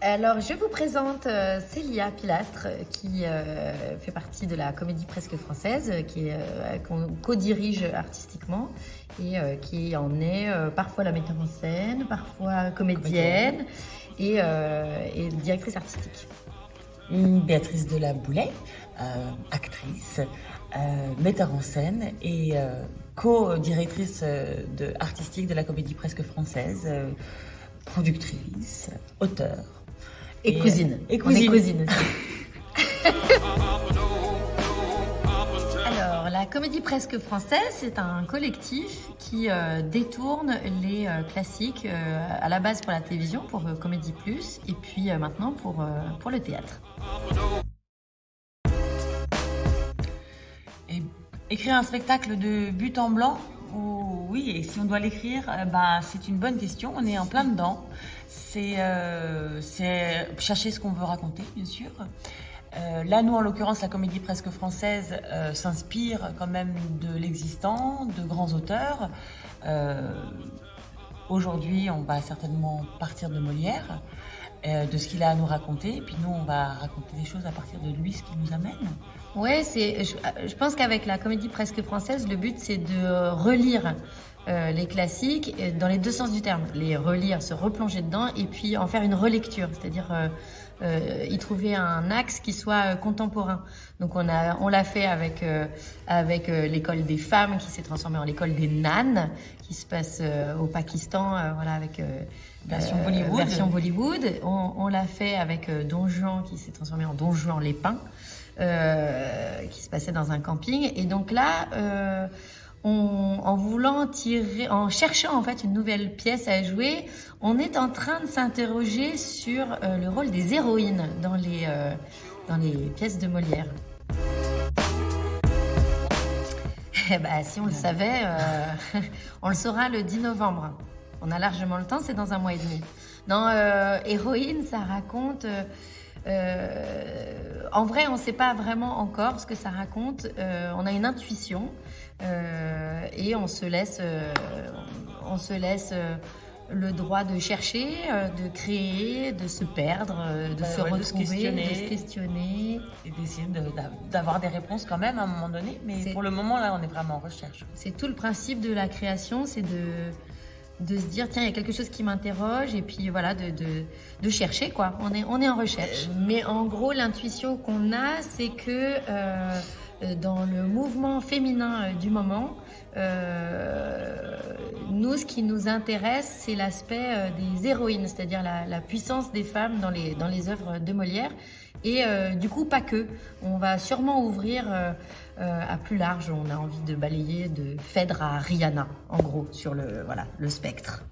Alors, je vous présente Célia Pilastre, qui fait partie de la Comédie Presque Française, qu'on co-dirige artistiquement et qui en est parfois la metteur en scène, parfois comédienne et directrice artistique. Béatrice Delaboulet, actrice, metteur en scène et co-directrice artistique de la Comédie Presque Française, productrice, auteure. Et cousine. Et cousine. On est cousine aussi. Alors, la Comédie Presque Française, c'est un collectif qui détourne les classiques à la base pour la télévision, pour Comédie Plus, et puis maintenant pour le théâtre. Et écrire un spectacle de but en blanc, oui, et si on doit l'écrire, c'est une bonne question. On est en plein dedans. C'est chercher ce qu'on veut raconter, bien sûr. Là, nous, en l'occurrence, la Comédie Presque Française s'inspire quand même de l'existant, de grands auteurs. Aujourd'hui, on va certainement partir de Molière, de ce qu'il a à nous raconter. Et puis nous, on va raconter des choses à partir de lui, ce qui nous amène. Ouais, je pense qu'avec la Comédie Presque Française, le but, c'est de relire les classiques dans les deux sens du terme. Les relire, se replonger dedans et puis en faire une relecture, c'est-à-dire y trouver un axe qui soit contemporain. Donc on l'a fait avec l'école des femmes qui s'est transformée en l'école des nanes, qui se passe au Pakistan, avec version Bollywood. On l'a fait avec Don Juan qui s'est transformé en Don Juan les Pins, qui se passait dans un camping. Et donc là, en cherchant en fait une nouvelle pièce à jouer, on est en train de s'interroger sur le rôle des héroïnes dans les pièces de Molière. Si on le savait, on le saura le 10 novembre. On a largement le temps, c'est dans un mois et demi. Non, héroïne, ça raconte... en vrai, on ne sait pas vraiment encore ce que ça raconte. On a une intuition et on se laisse le droit de chercher, de créer, de se perdre, de se retrouver, de se questionner. Et d'essayer d'avoir des réponses quand même à un moment donné. Mais pour le moment, là, on est vraiment en recherche. C'est tout le principe de la création, c'est de se dire, tiens, il y a quelque chose qui m'interroge, et puis voilà, de chercher, quoi. On est en recherche. Mais en gros, l'intuition qu'on a, c'est que dans le mouvement féminin du moment, nous, ce qui nous intéresse, c'est l'aspect des héroïnes, c'est-à-dire la puissance des femmes dans les œuvres de Molière. Et du coup, pas que. On va sûrement ouvrir à plus large. On a envie de balayer de Phèdre à Rihanna, en gros, sur le spectre.